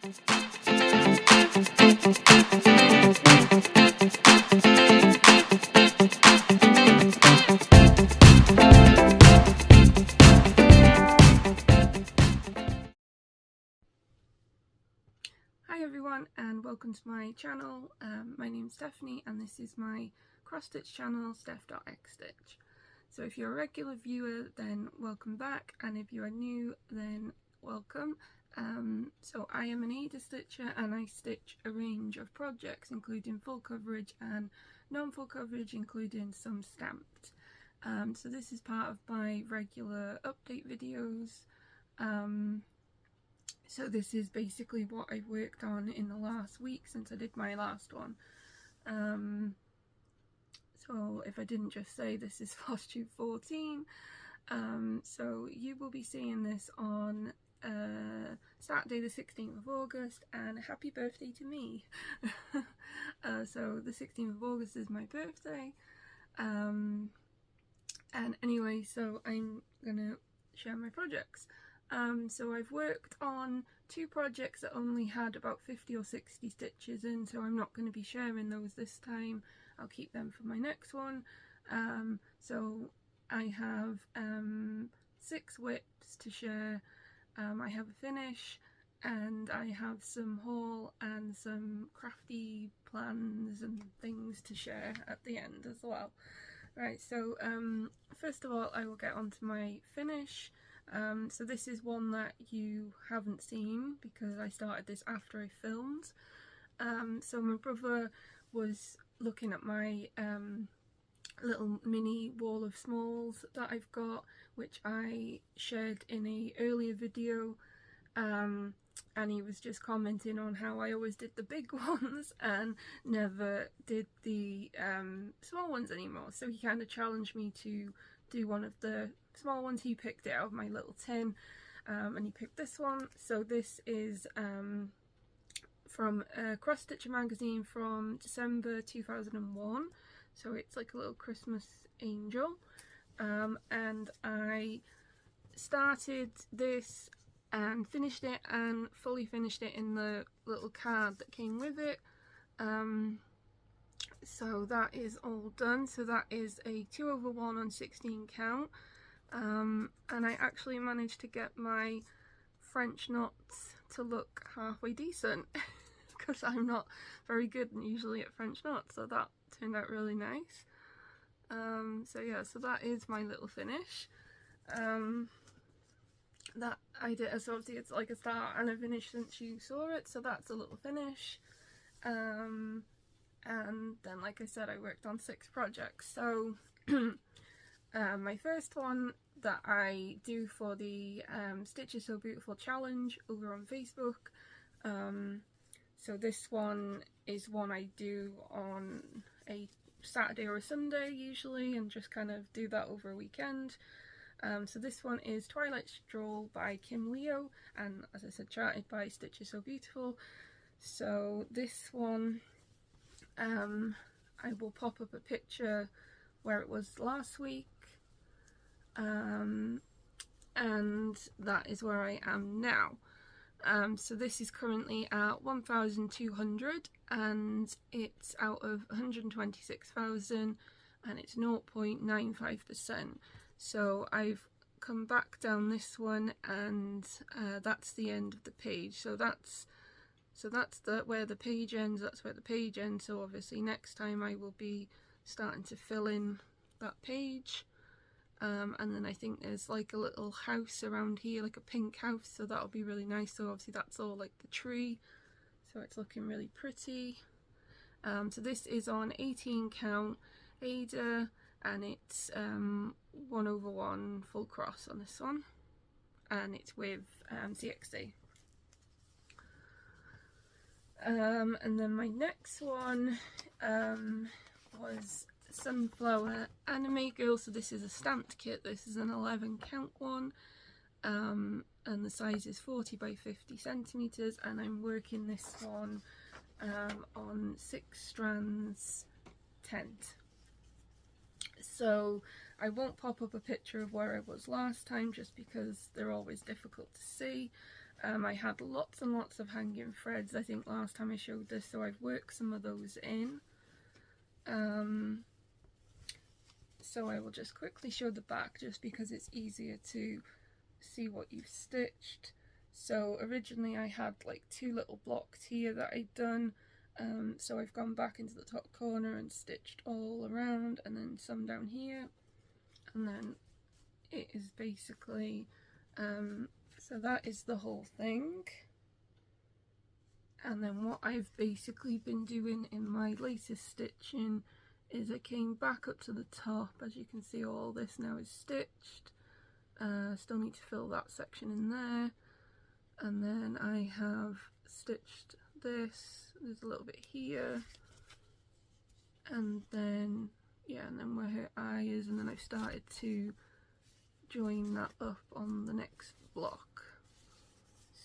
Hi everyone and welcome to my channel. My name's Stephanie and this is my cross-stitch channel, Steph.Xstitch. So if you're a regular viewer then welcome back, and if you are new then welcome. So I am an Ada stitcher and I stitch a range of projects including full coverage and non-full coverage, including some stamped. So this is part of my regular update videos. So this is basically what I've worked on in the last week since I did my last one. So if I didn't just say, this is Flosstube 14. So you will be seeing this on Saturday the 16th of August, and happy birthday to me. So the 16th of August is my birthday. And anyway, so I'm gonna share my projects. So I've worked on 2 projects that only had about 50 or 60 stitches in, so I'm not going to be sharing those this time. I'll keep them for my next one. So I have 6 whips to share, I have a finish, and I have some haul and some crafty plans and things to share at the end as well. Right, so first of all I will get onto my finish. So this is one that you haven't seen because I started this after I filmed. So my brother was looking at my little mini wall of smalls that I've got, which I shared in a earlier video, and he was just commenting on how I always did the big ones and never did the small ones anymore. So he kind of challenged me to do one of the small ones. He picked it out of my little tin, and he picked this one. So this is from Crossstitcher magazine from December 2001. So it's like a little Christmas angel, and I started this and finished it and fully finished it in the little card that came with it. So that is all done. So that is a 2/1 on 16 count, and I actually managed to get my French knots to look halfway decent because I'm not very good usually at French knots, so that turned out really nice. So yeah, so that is my little finish. That I did, so obviously it's like a start and a finish since you saw it, so that's a little finish. And then, like I said, I worked on 6 projects. So my first one that I do for the Stitch is So Beautiful challenge over on Facebook. So this one is one I do on a Saturday or a Sunday usually, and just kind of do that over a weekend. So this one is Twilight Stroll by Kim Leo, and as I said, charted by Stitch is So Beautiful. So this one, I will pop up a picture where it was last week, and that is where I am now. So this is currently at 1,200 and it's out of 126,000 and it's 0.95%. So I've come back down this one, and that's the end of the page. So that's where the page ends, that's where the page ends. So obviously next time I will be starting to fill in that page. And then I think there's like a little house around here, like a pink house, so that'll be really nice. So obviously that's all like the tree, so it's looking really pretty. So this is on 18 count Ada, and it's 1/1 full cross on this one, and it's with CXD. And then my next one was Sunflower Anime Girl. So this is a stamped kit. This is an 11 count one, and the size is 40 by 50 centimeters, and I'm working this one on 6 strands tent. So I won't pop up a picture of where I was last time just because they're always difficult to see. I had lots and lots of hanging threads I think last time I showed this, so I've worked some of those in. So I will just quickly show the back just because it's easier to see what you've stitched. So originally I had like 2 little blocks here that I'd done, so I've gone back into the top corner and stitched all around, and then some down here, and then it is basically, so that is the whole thing. And then what I've basically been doing in my latest stitching is I came back up to the top. As you can see, all this now is stitched. Still need to fill that section in there, and then I have stitched this. There's a little bit here, and then yeah, and then where her eye is, and then I've started to join that up on the next block.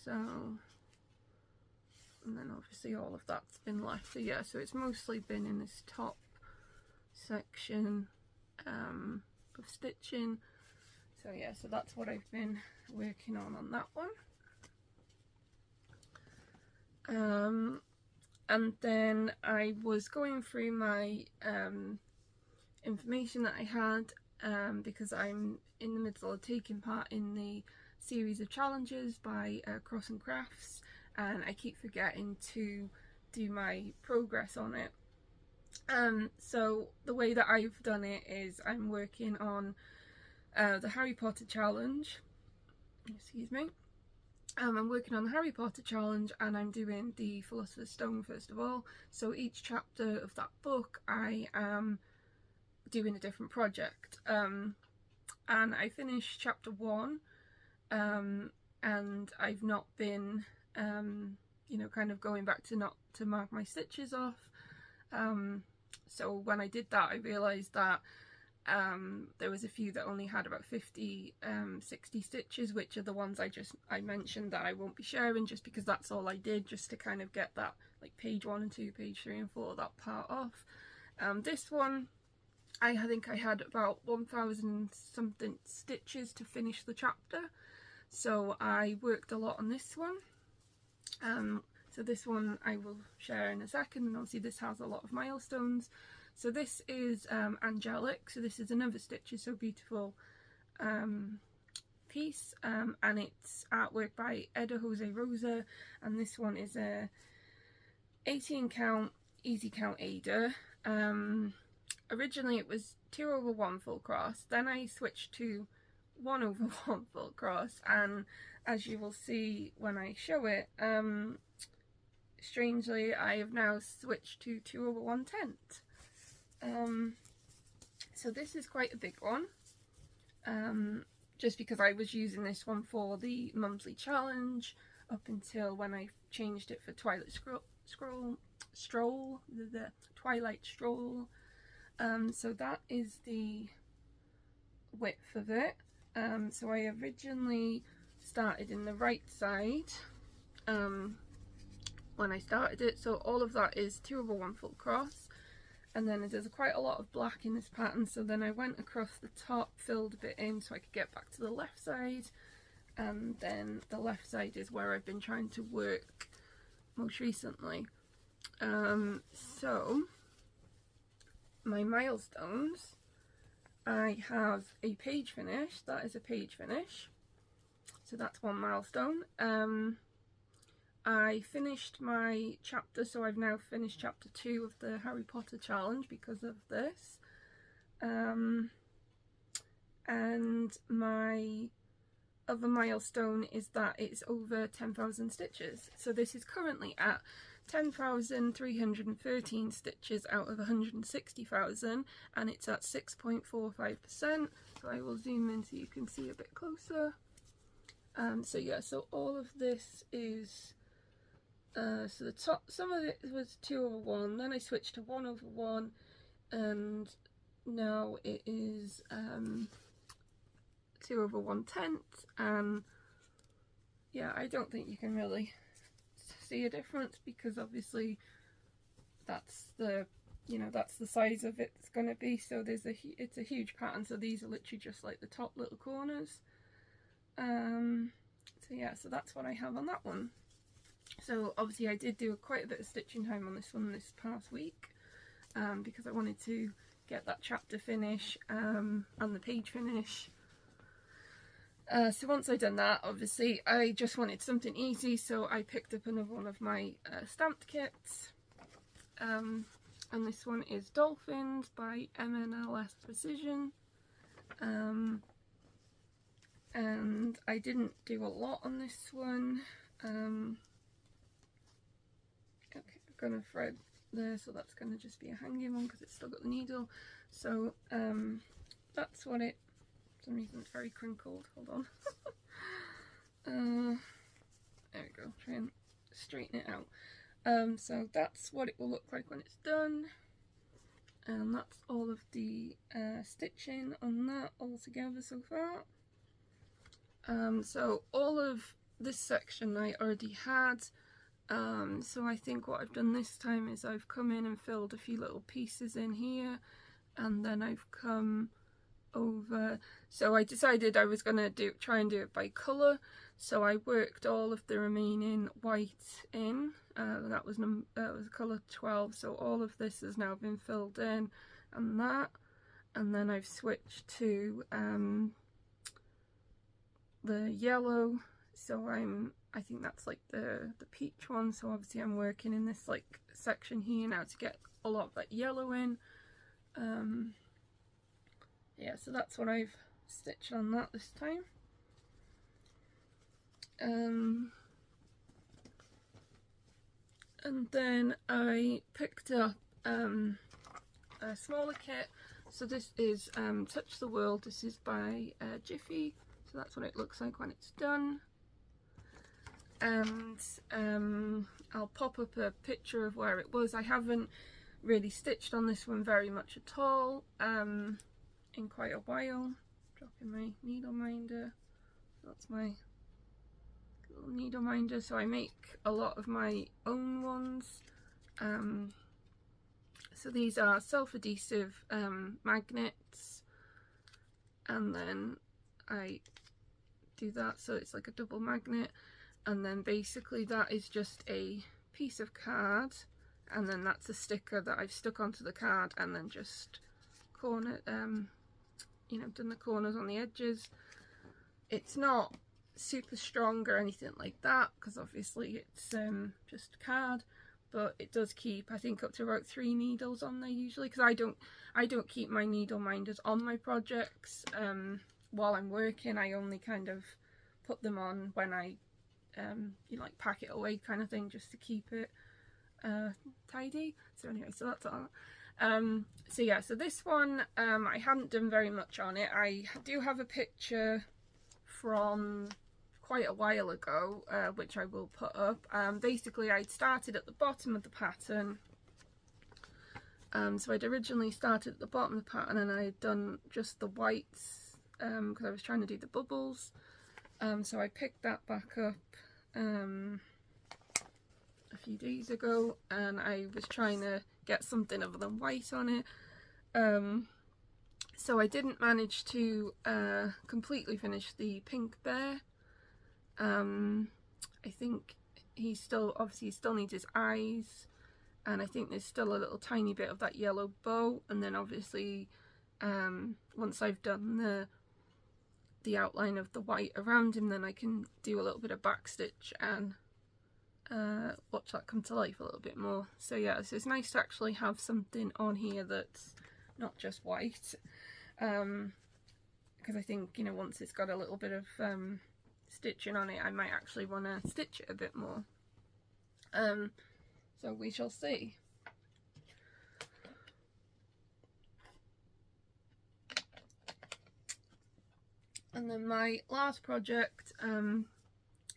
So, and then obviously all of that's been left. So yeah, so it's mostly been in this top section of stitching. So yeah, so that's what I've been working on that one. And then I was going through my information that I had, because I'm in the middle of taking part in the series of challenges by Cross and Crafts, and I keep forgetting to do my progress on it. So the way that I've done it is I'm working on the Harry Potter challenge, excuse me. I'm working on the Harry Potter challenge, and I'm doing the Philosopher's Stone first of all. So each chapter of that book I am doing a different project, and I finished chapter 1, and I've not been you know, kind of going back to mark my stitches off. So when I did that, I realised that there was a few that only had about 50, 60 stitches, which are the ones I mentioned that I won't be sharing, just because that's all I did, just to kind of get that, like, page 1 and 2, page 3 and 4, that part off. This one, I think I had about 1,000 something stitches to finish the chapter, so I worked a lot on this one. So this one I will share in a second, and obviously this has a lot of milestones. So this is Angelic, so this is another Stitch Is So Beautiful piece, and it's artwork by Eda Jose Rosa, and this one is a 18 count easy count Ada. Originally it was 2/1 full cross, then I switched to 1/1 full cross, and as you will see when I show it, strangely I have now switched to 2/1/10. So this is quite a big one, just because I was using this one for the monthly challenge up until when I changed it for Twilight Stroll, the Twilight Stroll. So that is the width of it. So I originally started in the right side when I started it, so all of that is 2/1 full cross, and then there's quite a lot of black in this pattern, so then I went across the top, filled a bit in so I could get back to the left side, and then the left side is where I've been trying to work most recently. So my milestones, I have a page finish. That is a page finish, so that's one milestone. I finished my chapter, so I've now finished chapter 2 of the Harry Potter challenge because of this. And my other milestone is that it's over 10,000 stitches. So this is currently at 10,313 stitches out of 160,000, and it's at 6.45%. So I will zoom in so you can see a bit closer. So yeah, so all of this is so the top, some of it was 2/1, then I switched to 1/1, and now it is 2/1/10, and yeah, I don't think you can really see a difference, because obviously that's the, you know, that's the size of it's going to be. So there's it's a huge pattern, so these are literally just like the top little corners. So So yeah, so that's what I have on that one. So obviously I did do quite a bit of stitching time on this one this past week, because I wanted to get that chapter finish and the page finish. So once I'd done that, obviously I just wanted something easy, so I picked up another one of my stamped kits, and this one is Dolphins by MNLS Precision, and I didn't do a lot on this one. Okay, I've got a thread there, so that's going to just be a hanging one because it's still got the needle. So that's what it, for some reason it's very crinkled, hold on. There we go, try and straighten it out. So that's what it will look like when it's done, and that's all of the stitching on that all together so far. So all of this section I already had, so I think what I've done this time is I've come in and filled a few little pieces in here, and then I've come over, so I decided I was going to try and do it by colour, so I worked all of the remaining white in, that was colour 12, so all of this has now been filled in, and then I've switched to the yellow, so I think that's like the peach one, so obviously I'm working in this like section here now to get a lot of that yellow in. Yeah, so that's what I've stitched on that this time. And then I picked up a smaller kit, so this is Touch the World. This is by Jiffy, so that's what it looks like when it's done. And I'll pop up a picture of where it was. I haven't really stitched on this one very much at all in quite a while. Dropping my needle minder, that's my little needle minder, so I make a lot of my own ones. So these are self-adhesive magnets, and then I do that so it's like a double magnet, and then basically that is just a piece of card, and then that's a sticker that I've stuck onto the card, and then just corner, you know, done the corners on the edges. It's not super strong or anything like that because obviously it's just card, but it does keep, I think, up to about 3 needles on there usually, because I don't keep my needle minders on my projects while I'm working. I only kind of put them on when I you know, like pack it away kind of thing, just to keep it tidy. So anyway, so that's all. So yeah, so this one I hadn't done very much on it. I do have a picture from quite a while ago, which I will put up. Basically I'd started at the bottom of the pattern, so I'd originally started at the bottom of the pattern and I had done just the whites because I was trying to do the bubbles. So I picked that back up a few days ago, and I was trying to get something other than white on it. So I didn't manage to completely finish the pink bear. I think he still needs his eyes, and I think there's still a little tiny bit of that yellow bow, and then obviously once I've done the outline of the white around him, then I can do a little bit of backstitch and watch that come to life a little bit more. So yeah, so it's nice to actually have something on here that's not just white, because I think, you know, once it's got a little bit of stitching on it, I might actually want to stitch it a bit more. So we shall see. And then my last project,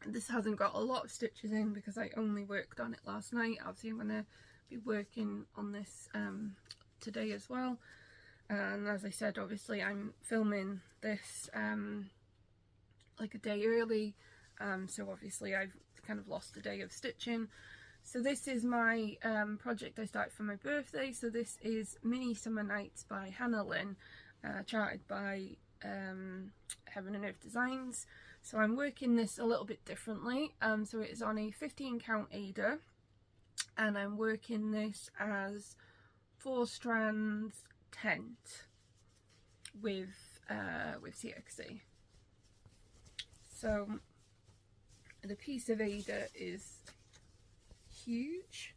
this hasn't got a lot of stitches in because I only worked on it last night. Obviously I'm going to be working on this today as well, and as I said, obviously I'm filming this like a day early, so obviously I've kind of lost a day of stitching. So this is my project I started for my birthday. So this is Mini Summer Nights by Hannah Lynn, charted by Heaven and Earth Designs. So I'm working this a little bit differently. So it is on a 15 count Ada, and I'm working this as 4 strands tent with CXC. So the piece of Ada is huge,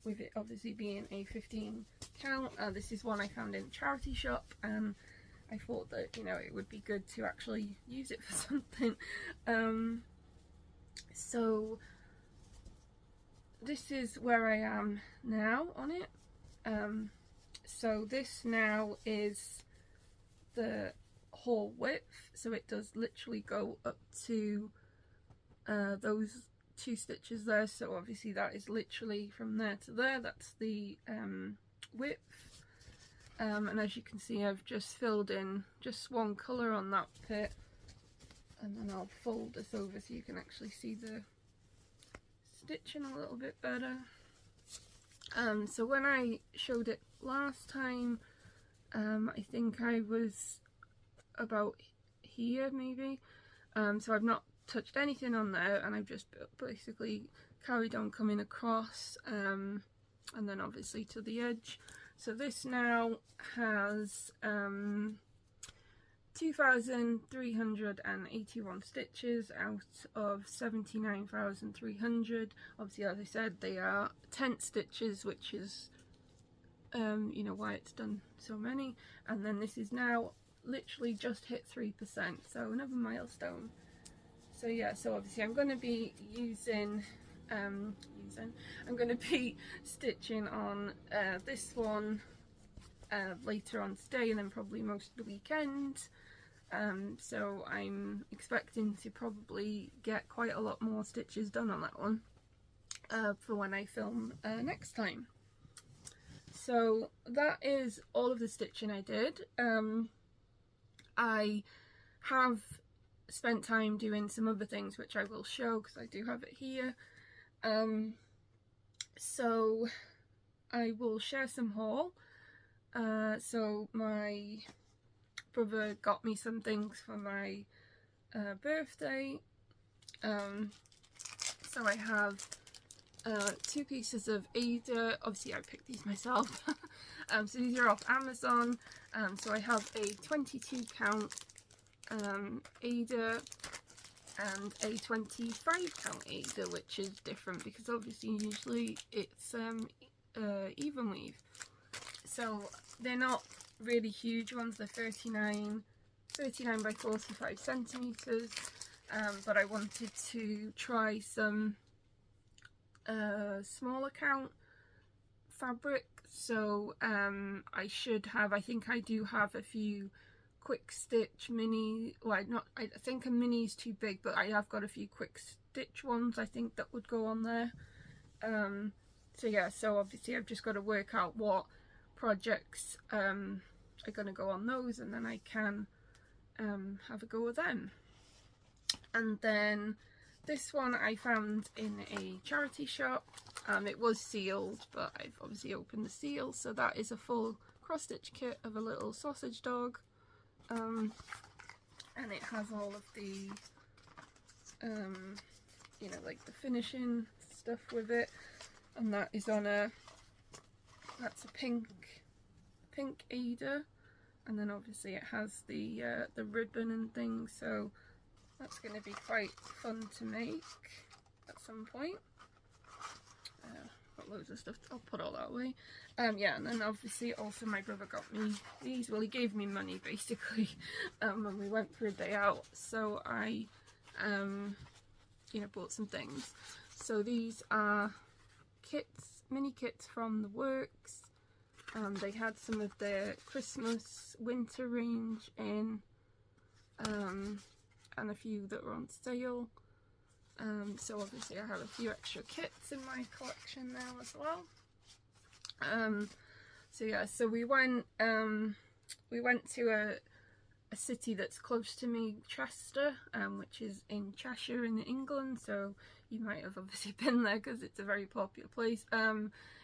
with it obviously being a 15 count. This is one I found in a charity shop, and I thought that, you know, it would be good to actually use it for something. So this is where I am now on it. So this now is the whole width, so it does literally go up to those 2 stitches there. So obviously that is literally from there to there, that's the width. And as you can see, I've just filled in just one colour on that bit, and then I'll fold this over so you can actually see the stitching a little bit better. So when I showed it last time, I think I was about here maybe, so I've not touched anything on there, and I've just basically carried on coming across, and then obviously to the edge. So this now has 2,381 stitches out of 79,300. Obviously, as I said, they are tent stitches, which is you know, why it's done so many. And then this is now literally just hit 3%, so another milestone. So yeah, so obviously I'm going to be I'm going to be stitching on this one later on today, and then probably most of the weekend. So I'm expecting to probably get quite a lot more stitches done on that one for when I film next time. So that is all of the stitching I did. I have spent time doing some other things which I will show because I do have it here. So I will share some haul. So my brother got me some things for my birthday. So I have 2 pieces of Ada. Obviously I picked these myself. So these are off Amazon. So I have a 22 count Ada and a 25 count Ada, which is different because obviously usually it's even weave. So they're not really huge ones, they're 39 by 45 centimeters, but I wanted to try some smaller count fabric. So I think I do have a few quick stitch mini, well, I think a mini is too big, but I have got a few quick stitch ones I think that would go on there. So yeah, so obviously I've just got to work out what projects are going to go on those, and then I can have a go with them. And then this one I found in a charity shop. It was sealed, but I've obviously opened the seal. So that is a full cross stitch kit of a little sausage dog, and it has all of the you know, like the finishing stuff with it, and that is on that's a pink Ada, and then obviously it has the ribbon and things, so that's going to be quite fun to make at some point. Got loads of stuff, I'll put all that away. Yeah, and then obviously also my brother got me these, well, he gave me money basically when we went for a day out, so I you know, bought some things. So these are kits, mini kits from the works. They had some of their Christmas winter range in, and a few that were on sale. So obviously I have a few extra kits in my collection now as well. So yeah, so we went to a city that's close to me, Chester, which is in Cheshire in England, so you might have obviously been there because it's a very popular place.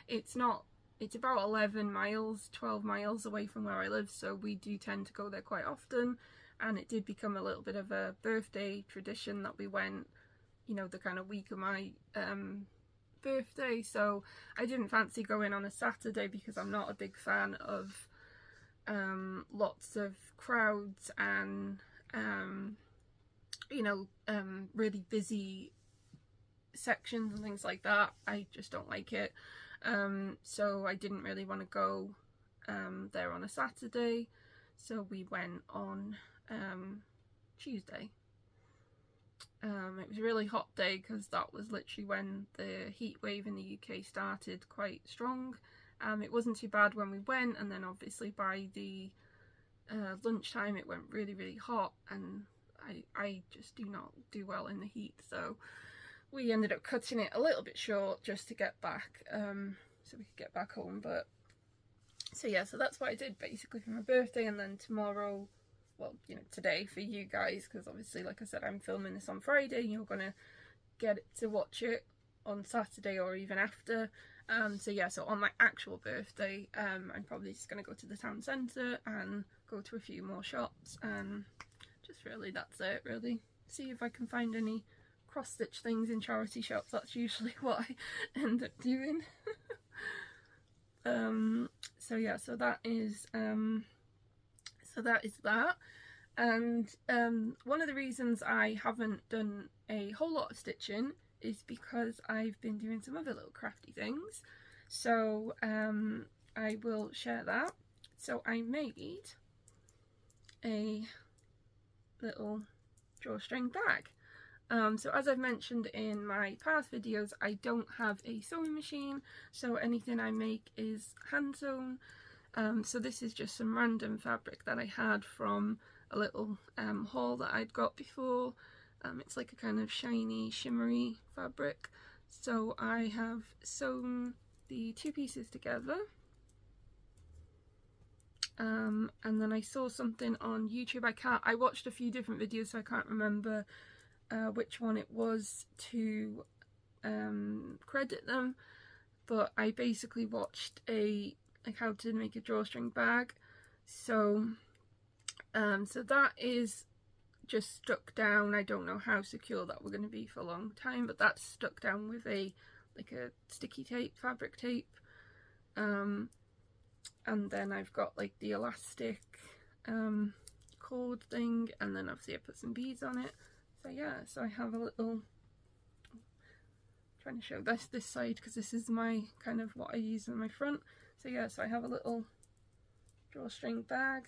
It's about 11 miles, 12 miles away from where I live, so we do tend to go there quite often. and it did become a little bit of a birthday tradition that we went, you know, the kind of week of my birthday. So I didn't fancy going on a Saturday because I'm not a big fan of lots of crowds and you know, really busy sections and things like that. I just don't like it. So I didn't really want to go there on a Saturday, so we went on Tuesday. It was a really hot day because that was literally when the heat wave in the UK started quite strong. It wasn't too bad when we went, and then obviously by the lunchtime it went really hot, and I just do not do well in the heat, so we ended up cutting it a little bit short just to get back, so we could get back home. But so yeah, so that's what I did basically for my birthday. And then tomorrow, well, you know, today for you guys, because obviously, like I said, I'm filming this on Friday, you're gonna get to watch it on Saturday or even after. So yeah, so on my actual birthday, I'm probably just gonna go to the town centre and go to a few more shops, and just really that's it really. See if I can find any cross-stitch things in charity shops. That's usually what I end up doing. So yeah, so that is that. And one of the reasons I haven't done a whole lot of stitching is because I've been doing some other little crafty things. So I will share that. So I made a little drawstring bag. So as I've mentioned in my past videos, I don't have a sewing machine, so anything I make is hand sewn. So this is just some random fabric that I had from a little haul that I'd got before. It's like a kind of shiny, shimmery fabric. So I have sewn the two pieces together. And then I saw something on YouTube. I watched a few different videos, so I can't remember which one it was to credit them, but I basically watched like how to make a drawstring bag. So so that is just stuck down. I don't know how secure that we're going to be for a long time, but that's stuck down with a sticky tape, fabric tape. And then I've got like the elastic cord thing, and then obviously I put some beads on it. So yeah, so I have a little, trying to show this side because this is my kind of what I use on my front. So yeah, so I have a little drawstring bag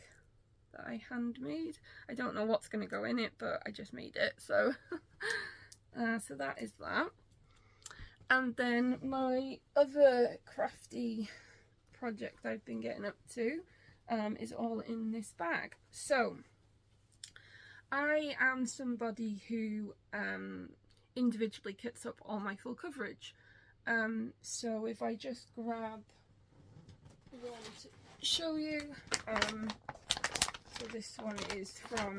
that I handmade. I don't know what's going to go in it, but I just made it. So so that is that. And then my other crafty project I've been getting up to is all in this bag. So I am somebody who individually kits up all my full coverage. So if I just grab one to show you, so this one is from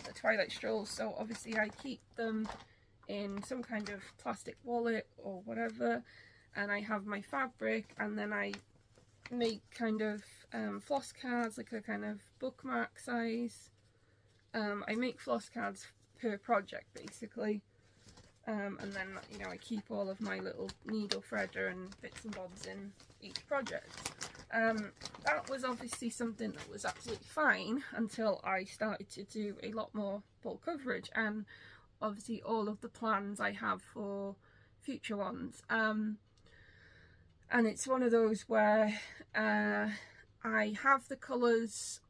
the Twilight Stroll. So obviously I keep them in some kind of plastic wallet or whatever, and I have my fabric, and then I make kind of floss cards, like a kind of bookmark size. I make floss cards per project basically, and then, you know, I keep all of my little needle threader and bits and bobs in each project. That was obviously something that was absolutely fine until I started to do a lot more full coverage, and obviously all of the plans I have for future ones. And it's one of those where I have the colours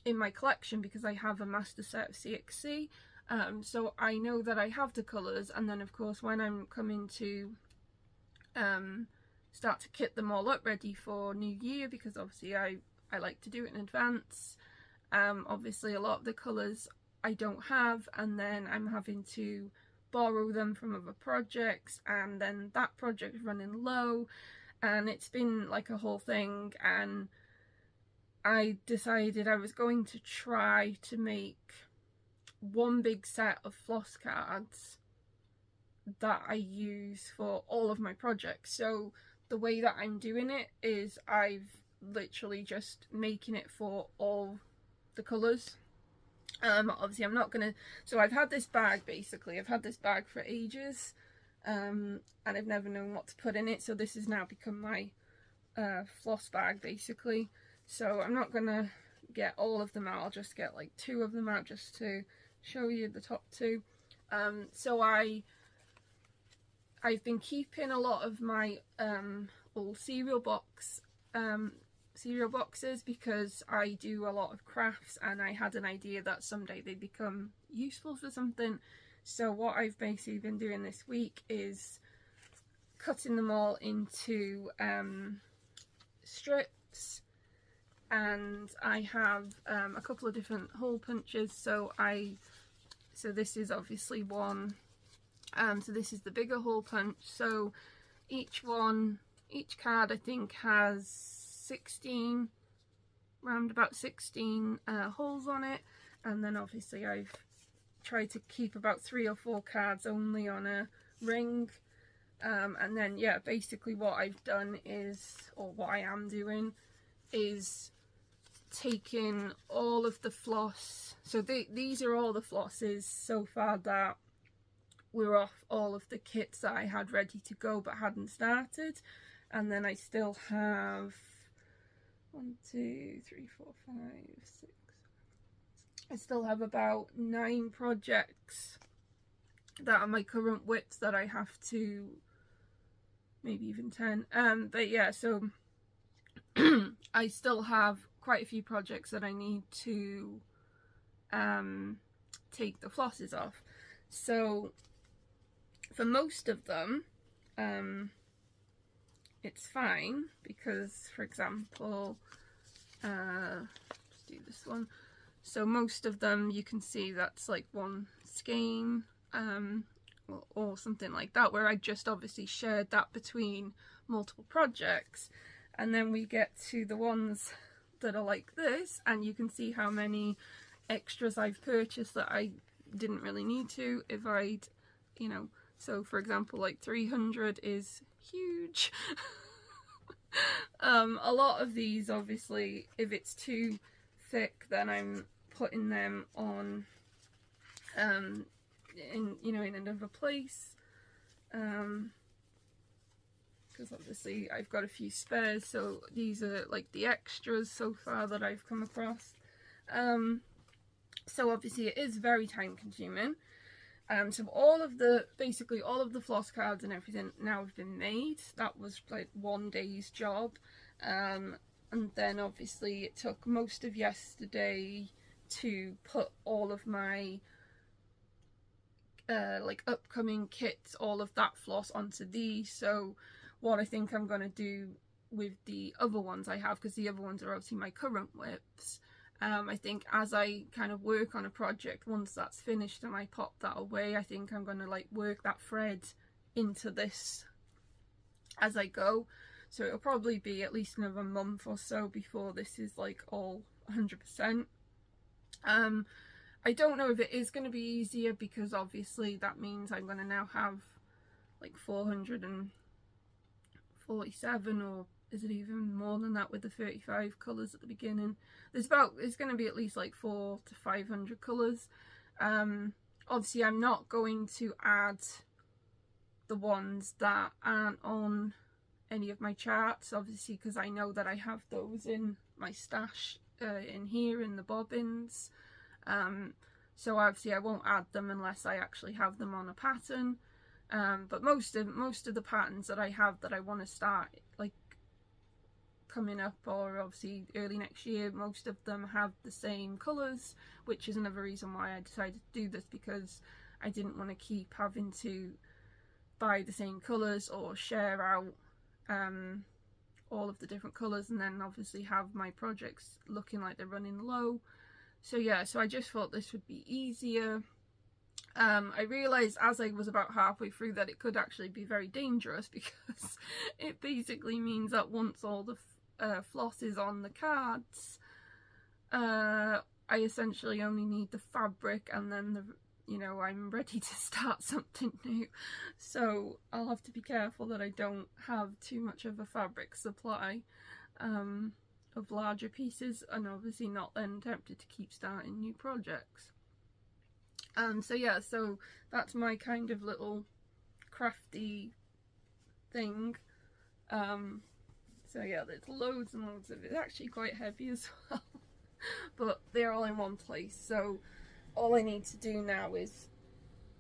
in my collection because I have a master set of CXC, so I know that I have the colours, and then of course when I'm coming to start to kit them all up ready for New Year, because obviously I like to do it in advance, obviously a lot of the colours I don't have, and then I'm having to borrow them from other projects, and then that project is running low, and it's been like a whole thing. And I decided I was going to try to make one big set of floss cards that I use for all of my projects. So the way that I'm doing it is I've literally just making it for all the colours. Obviously I'm not gonna, so I've had this bag basically, I've had this bag for ages, and I've never known what to put in it, so this has now become my floss bag basically. So I'm not gonna get all of them out, I'll just get like 2 of them out just to show you the top 2. So I've been keeping a lot of my old cereal boxes because I do a lot of crafts and I had an idea that someday they become useful for something. So what I've basically been doing this week is cutting them all into strips, and I have a couple of different hole punches. So this is obviously one, so this is the bigger hole punch. So each card I think has 16, round about 16 holes on it, and then obviously I've tried to keep about 3 or 4 cards only on a ring. And then yeah, basically what I've done is, or what I am doing, is taking all of the floss. So these are all the flosses so far that were off all of the kits that I had ready to go but hadn't started. And then I still have 1, 2, 3, 4, 5, 6. I still have about 9 projects that are my current whips that I have to, maybe even 10. But yeah, so I still have quite a few projects that I need to take the flosses off. So for most of them, it's fine because, for example, let's do this one. So most of them you can see that's like one skein, or something like that, where I just obviously shared that between multiple projects. And then we get to the ones that are like this, and you can see how many extras I've purchased that I didn't really need to if I'd, you know, so for example like 300 is huge. A lot of these, obviously, if it's too thick, then I'm putting them on in, you know, in another place, because obviously I've got a few spares. So these are like the extras so far that I've come across. So obviously it is very time consuming. So all of the, basically all of the floss cards and everything now have been made. That was like one day's job. And then obviously it took most of yesterday to put all of my like upcoming kits, all of that floss onto these. So what I think I'm going to do with the other ones I have, because the other ones are obviously my current whips, I think as I kind of work on a project, once that's finished and I pop that away, I think I'm going to like work that thread into this as I go. So it'll probably be at least another month or so before this is like all 100%. I don't know if it is going to be easier, because obviously that means I'm going to now have like 447, or is it even more than that with the 35 colours at the beginning? It's going to be at least like 400 to 500 colours. Obviously I'm not going to add the ones that aren't on any of my charts, obviously, because I know that I have those in my stash in here in the bobbins. So obviously I won't add them unless I actually have them on a pattern. But most of the patterns that I have that I want to start like coming up, or obviously early next year, most of them have the same colours, which is another reason why I decided to do this, because I didn't want to keep having to buy the same colours or share out all of the different colours and then obviously have my projects looking like they're running low. So yeah, so I just thought this would be easier. I realised as I was about halfway through that it could actually be very dangerous, because it basically means that once all the floss is on the cards, I essentially only need the fabric, and then you know, I'm ready to start something new. So I'll have to be careful that I don't have too much of a fabric supply. of larger pieces, and obviously not then tempted to keep starting new projects. So yeah, so that's my kind of little crafty thing. So yeah, there's loads and loads of it. It's actually quite heavy as well. But they're all in one place, so all I need to do now is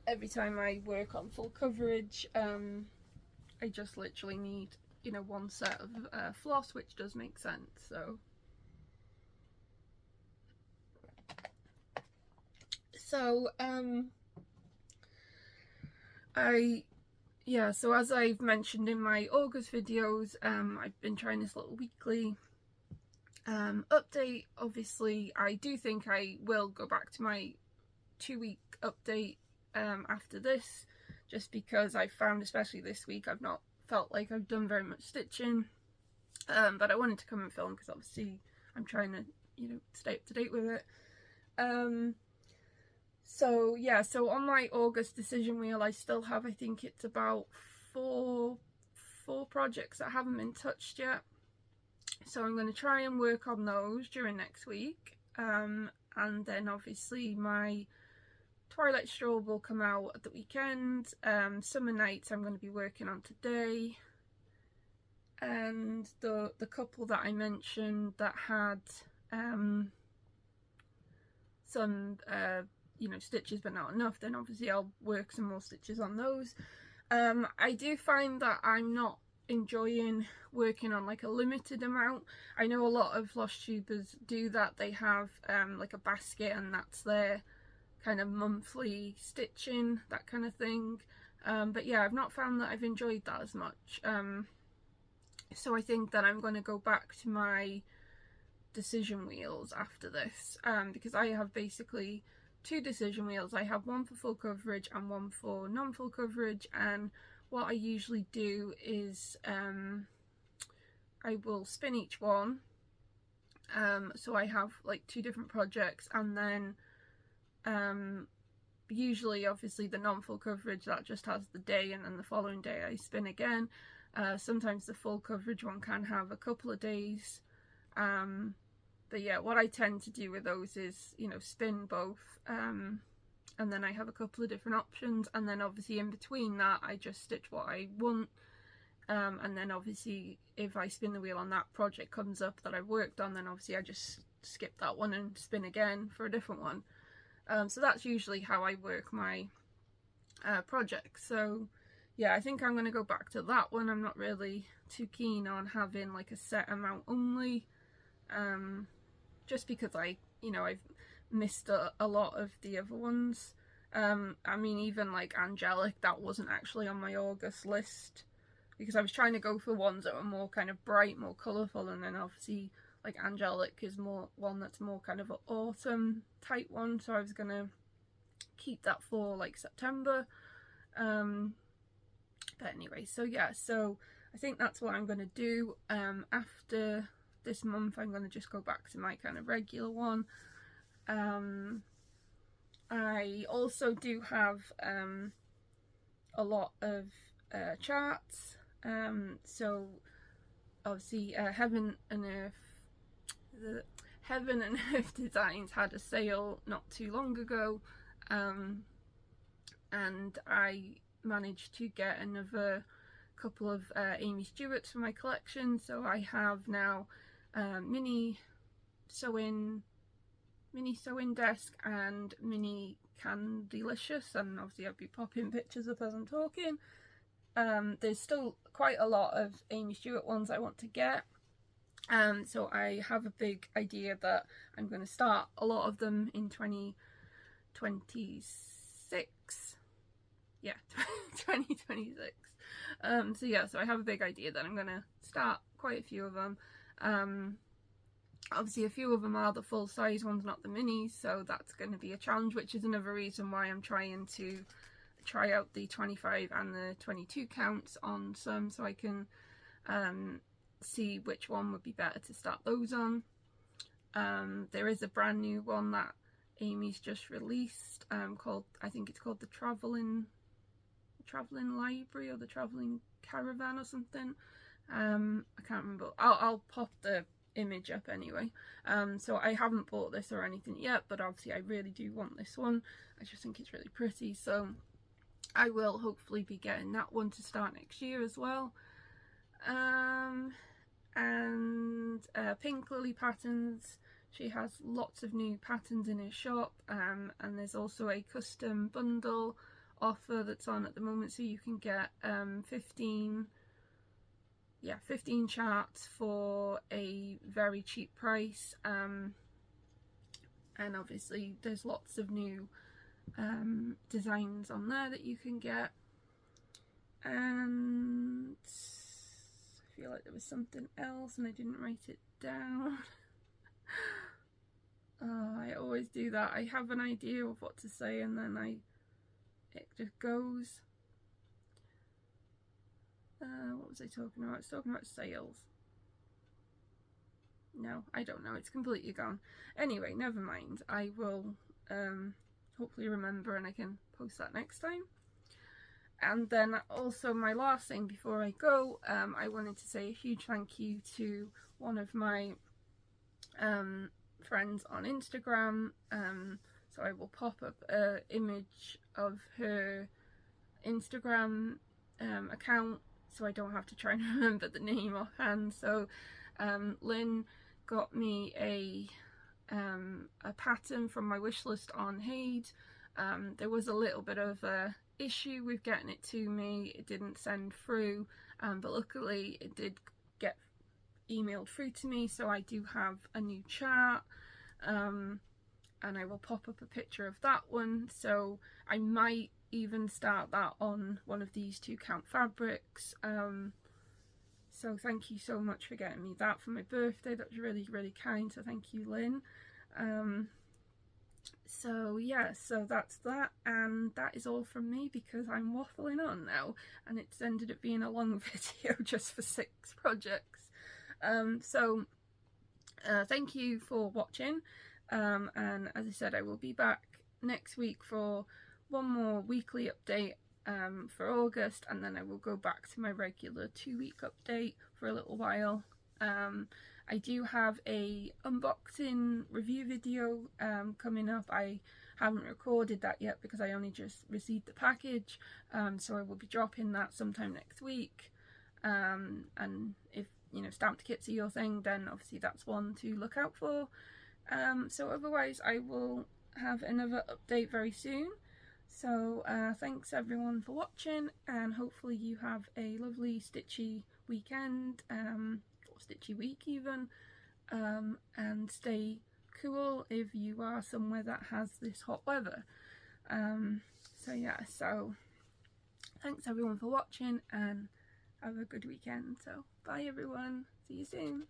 every time I work on full coverage, I just literally need, you know, one set of floss, which does make sense. So so as I've mentioned in my August videos, I've been trying this little weekly update. Obviously I do think I will go back to my 2-week update after this, just because I found, especially this week, I've not felt like I've done very much stitching, but I wanted to come and film because obviously I'm trying to, you know, stay up to date with it. So yeah, so on my August decision wheel I still have, I think it's about four projects that haven't been touched yet. So I'm going to try and work on those during next week, and then obviously my Twilight Stroll will come out at the weekend. Summer Nights I'm going to be working on today, and the couple that I mentioned that had some you know, stitches but not enough, then obviously I'll work some more stitches on those. I do find that I'm not enjoying working on like a limited amount. I know a lot of Flosstubers do that. They have like a basket and that's their kind of monthly stitching, that kind of thing. But yeah, I've not found that I've enjoyed that as much. So I think that I'm going to go back to my decision wheels after this, because I have basically 2 decision wheels. I have one for full coverage and one for non-full coverage, and what I usually do is I will spin each one, so I have like 2 different projects, and then usually obviously the non-full coverage that just has the day, and then the following day I spin again. Sometimes the full coverage one can have a couple of days, but yeah, what I tend to do with those is, you know, spin both, and then I have a couple of different options, and then obviously in between that I just stitch what I want, and then obviously if I spin the wheel on that project comes up that I've worked on, then obviously I just skip that one and spin again for a different one. So that's usually how I work my projects. So yeah, I think I'm going to go back to that one. I'm not really too keen on having like a set amount only, just because you know, I've missed a lot of the other ones. I mean, even like Angelic, that wasn't actually on my August list because I was trying to go for ones that were more kind of bright, more colourful, and then obviously like Angelic is more one that's more kind of an autumn type one, so I was gonna keep that for like September. But anyway, so yeah, so I think that's what I'm gonna do. After this month I'm gonna just go back to my kind of regular one. I also do have a lot of charts, so obviously Heaven and Earth Designs had a sale not too long ago, and I managed to get another couple of Amy Stewart's for my collection. So I have now mini sewing desk and mini Candylicious, and obviously I'll be popping pictures up as I'm talking. There's still quite a lot of Amy Stewart ones I want to get, so I have a big idea that I'm going to start a lot of them in 2026. Yeah, 2026. So yeah, so I have a big idea that I'm going to start quite a few of them. Obviously a few of them are the full size ones, not the minis, so that's going to be a challenge, which is another reason why I'm trying to try out the 25 and the 22 counts on some, so I can see which one would be better to start those on. There is a brand new one that Amy's just released, called, I think it's called the Traveling Library or the Traveling Caravan or something. I can't remember. I'll pop the image up anyway. So I haven't bought this or anything yet, but obviously I really do want this one. I just think it's really pretty, so I will hopefully be getting that one to start next year as well. And Pink Lily Patterns, she has lots of new patterns in her shop, and there's also a custom bundle offer that's on at the moment, so you can get 15 charts for a very cheap price, and obviously there's lots of new designs on there that you can get. And I feel like there was something else and I didn't write it down. Oh, I always do that. I have an idea of what to say and then it just goes. What was I talking about? I was talking about sales. No, I don't know. It's completely gone. Anyway, never mind. I will hopefully remember and I can post that next time. And then also my last thing before I go, I wanted to say a huge thank you to one of my friends on Instagram. So I will pop up an image of her Instagram account, so I don't have to try and remember the name offhand. So Lynn got me a pattern from my wish list on Haid. There was a little bit of a issue with getting it to me. It didn't send through, but luckily it did get emailed through to me, so I do have a new chart, and I will pop up a picture of that one. So I might even start that on one of these 2 count fabrics. So thank you so much for getting me that for my birthday. That was really, really kind, so thank you, Lynn. So yeah, so that's that, and that is all from me because I'm waffling on now and it's ended up being a long video just for 6 projects. Thank you for watching, and as I said, I will be back next week for one more weekly update for August, and then I will go back to my regular 2-week update for a little while. I do have a unboxing review video coming up. I haven't recorded that yet because I only just received the package, so I will be dropping that sometime next week. And if stamped kits are your thing, then obviously that's one to look out for. So otherwise I will have another update very soon. So thanks everyone for watching, and hopefully you have a lovely stitchy weekend, or stitchy week even, and stay cool if you are somewhere that has this hot weather. So yeah, so thanks everyone for watching and have a good weekend. So bye everyone, see you soon.